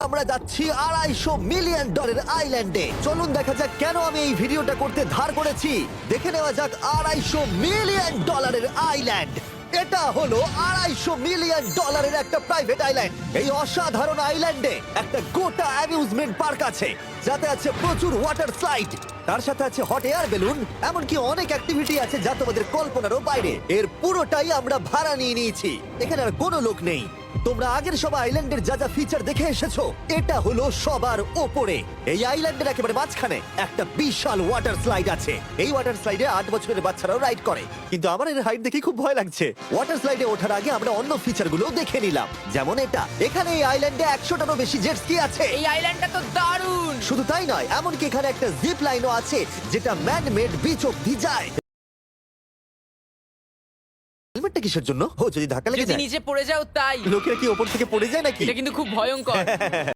আমরা যাচ্ছি $250 মিলিয়ন আইল্যান্ডে। চলুন দেখা যাক কেন আমি এই ভিডিওটা করতে ধার করেছি। দেখে নেওয়া যাক $250 মিলিয়ন আইল্যান্ড। এটা হলো $250 মিলিয়ন একটা প্রাইভেট আইল্যান্ড। এই অসাধারণ আইল্যান্ডে একটা গোটা অ্যামিউজমেন্ট পার্ক আছে, যাতে আছে প্রচুর ওয়াটার স্লাইড, তার সাথে আছে হট এয়ার বেলুন, এমনকি অনেক অ্যাক্টিভিটি আছে যা তোমাদের কল্পনারও বাইরে। এর পুরোটাই আমরা ভাড়া নিয়ে নিয়েছি। এখানে আর কোনো লোক নেই। তোমরা আগের সব আইল্যান্ডের যা যা ফিচার দেখে এসেছো, এটা হলো সবার ওপরে। এই আইল্যান্ডের একেবারে মাঝখানে একটা বিশাল ওয়াটার স্লাইড আছে। এই ওয়াটার স্লাইডে 8 বছরের বাচ্চারাও রাইড করে, কিন্তু আমার এর হাইট দেখে খুব ভয় লাগছে। ওয়াটার স্লাইডে ওঠার আগে আমরা অন্য ফিচারগুলো দেখে নিলাম, যেমন এটা। এখানে এই আইল্যান্ডে 100টারও বেশি জেট স্কি আছে। এই আইল্যান্ডটা তো দারুণ। শুধু তাই নয়, এমনকি এখানে একটা জিপ লাইনও আছে, যেটা ম্যান মেড বিচ অব্দি যায়। হেলমেটটা কিসের জন্য? ও, যদি ধাক্কা লেগে যদি যায়। নিচে পড়ে যাও তাই। লোকেরা কি ওপর থেকে পড়ে যায় নাকি? এটা কিন্তু খুব ভয়ঙ্কর।